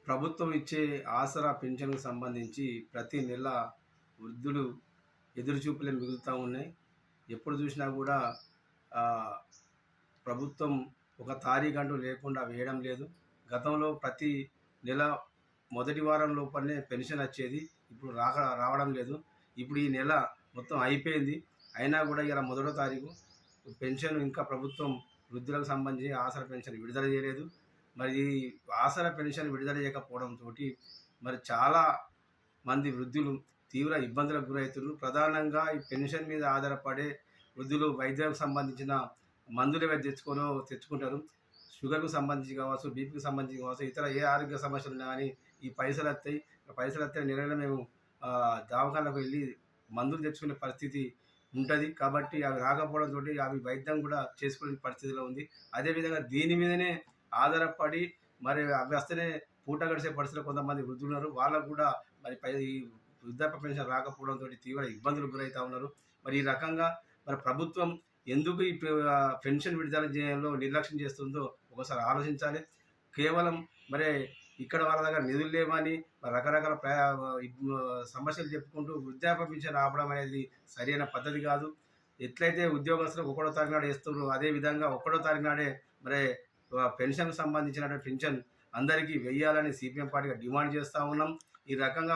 ప్రభుత్వం ఇచ్చే ఆసరా పింఛన్‌కు సంబంధించి ప్రతి నెల వృద్ధులు ఎదురుచూపులే మిగులుతా ఉన్నాయి. ఎప్పుడు చూసినా కూడా ఆహ్, ప్రభుత్వం ఒక తారీఖంటూ లేకుండా వేయడం లేదు. గతంలో ప్రతి నెల మొదటి వారం లోపలనే పెన్షన్ వచ్చేది. ఇప్పుడు రావడం లేదు. ఇప్పుడు ఈ నెల మొత్తం అయిపోయింది. అయినా కూడా ఇయాల మొదటో తారీఖు పెన్షన్ ఇంకా ప్రభుత్వం వృద్ధులకు సంబంధించి ఆసరా పెన్షన్ విడుదల చేయలేదు. మరి ఈ ఆసరా పెన్షన్ విడుదల చేయకపోవడంతోటి మరి చాలా మంది వృద్ధులు తీవ్ర ఇబ్బందులకు గురవుతున్నారు. ప్రధానంగా ఈ పెన్షన్ మీద ఆధారపడే వృద్ధులు వైద్యానికి సంబంధించిన మందులు ఏవైతే తెచ్చుకుంటారు. షుగర్‌కు సంబంధించి కావచ్చు, బీపీకి సంబంధించి కావచ్చు, ఇతర ఏ ఆరోగ్య సమస్యలు ఉన్నా కానీ ఈ పైసలొత్తే నెలలో మేము దవాఖానకు వెళ్ళి మందులు తెచ్చుకునే పరిస్థితి ఉంటది. కాబట్టి అవి రాకపోవడంతోటి అవి వైద్యం కూడా చేసుకునే పరిస్థితిలో ఉంది. అదేవిధంగా దీని మీదనే ఆధారపడి మరి అవి వస్తేనే పూట గడిచే పరిస్థితిలో కొంతమంది వృద్ధులున్నారు. వాళ్ళకు కూడా మరి ఈ వృద్ధాప్య పెన్షన్ రాకపోవడంతోటి తీవ్ర ఇబ్బందులకు గురవుతా ఉన్నారు. మరి ఈ రకంగా మరి ప్రభుత్వం ఎందుకు ఈ పెన్షన్ విడుదల చేయడంలో నిర్లక్ష్యం చేస్తుందో ఒకసారి ఆలోచించాలి. కేవలం మరి ఇక్కడ వాళ్ళ దగ్గర నిధులు లేవని రకరకాల సమస్యలు చెప్పుకుంటూ వృద్ధాప్య పెన్షన్ ఆపడం అనేది సరైన పద్ధతి కాదు. ఎట్లయితే ఉద్యోగస్తులకు 1వ తారీఖు నాడు ఇస్తున్నారో అదేవిధంగా 1వ తారీఖు నాడే మరి పెన్షన్‌కు సంబంధించినటువంటి పెన్షన్ అందరికీ వెయ్యాలని సిపిఎం పార్టీగా డిమాండ్ చేస్తూ ఉన్నాం. ఈ రకంగా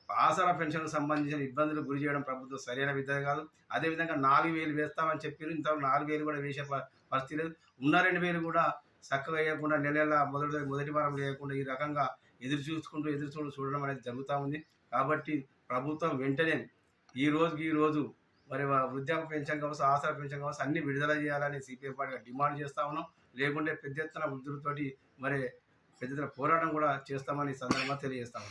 ఆసరా పెన్షన్‌కు సంబంధించిన ఇబ్బందులకు గురి చేయడం ప్రభుత్వం సరైన విధానం కాదు. అదేవిధంగా 4,000 వేస్తామని చెప్పారు. ఇంతవరకు 4,000 కూడా వేసే పరిస్థితి లేదు. ఉన్న 2,000 కూడా చక్కగా వేయకుండా నెల మొదటి వారం వేయకుండా ఈ రకంగా ఎదురు చూడడం అనేది జరుగుతూ ఉంది. కాబట్టి ప్రభుత్వం వెంటనే ఈ రోజు మరి వృద్ధాప్య పెన్షన్ కావచ్చు, ఆసరా పెన్షన్ కావచ్చు అన్ని విడుదల చేయాలని సిపిఎం పార్టీగా డిమాండ్ చేస్తూ ఉన్నాం. లేకుంటే పెద్ద ఎత్తున వృద్ధులతోటి మరి పెద్ద ఎత్తున పోరాటం కూడా చేస్తామని సందర్భంగా తెలియజేస్తాము.